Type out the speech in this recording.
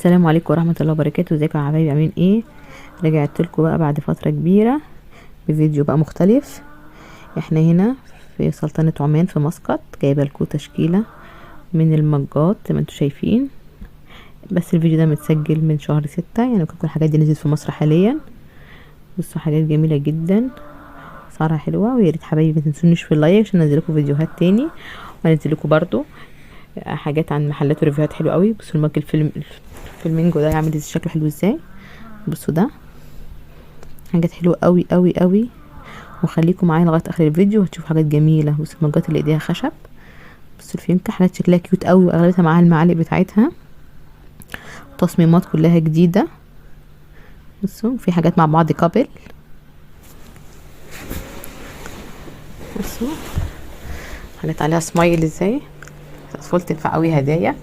السلام عليكم ورحمه الله وبركاته. ازيكم يا حبايبي، عاملين ايه؟ رجعت لكم بقى بعد فتره كبيره بفيديو بقى مختلف. احنا هنا في سلطنه عمان في مسقط، جايبه لكم تشكيله من المجات زي ما انتم شايفين. بس الفيديو ده متسجل من شهر 6، يعني ممكن الحاجات دي نزلت في مصر حاليا. بصوا حاجات جميله جدا، اسعارها حلوه. ويا ريت حبايبي ما تنسونيش في اللايك عشان انزل لكم فيديوهات تاني، وانزل لكم برضو حاجات عن محلات وريفيوهات حلوه قوي. بصوا المج الفلمينجو ده يعمل شكله حلو ازاي. بصوا ده حاجات حلوه قوي قوي قوي، وخليكم معايا لغايه اخر الفيديو وهتشوفوا حاجات جميله. بصوا المجات اللي ايديها خشب، بصوا الفيونكه حاجات شكلها كيوت قوي، واغلبيتها معاها المعالق بتاعتها، تصميمات كلها جديده. بصوا في حاجات مع بعض كابل. بصوا حاجات عليها سمايل ازاي، الاطفال تنفع قوي هدايا.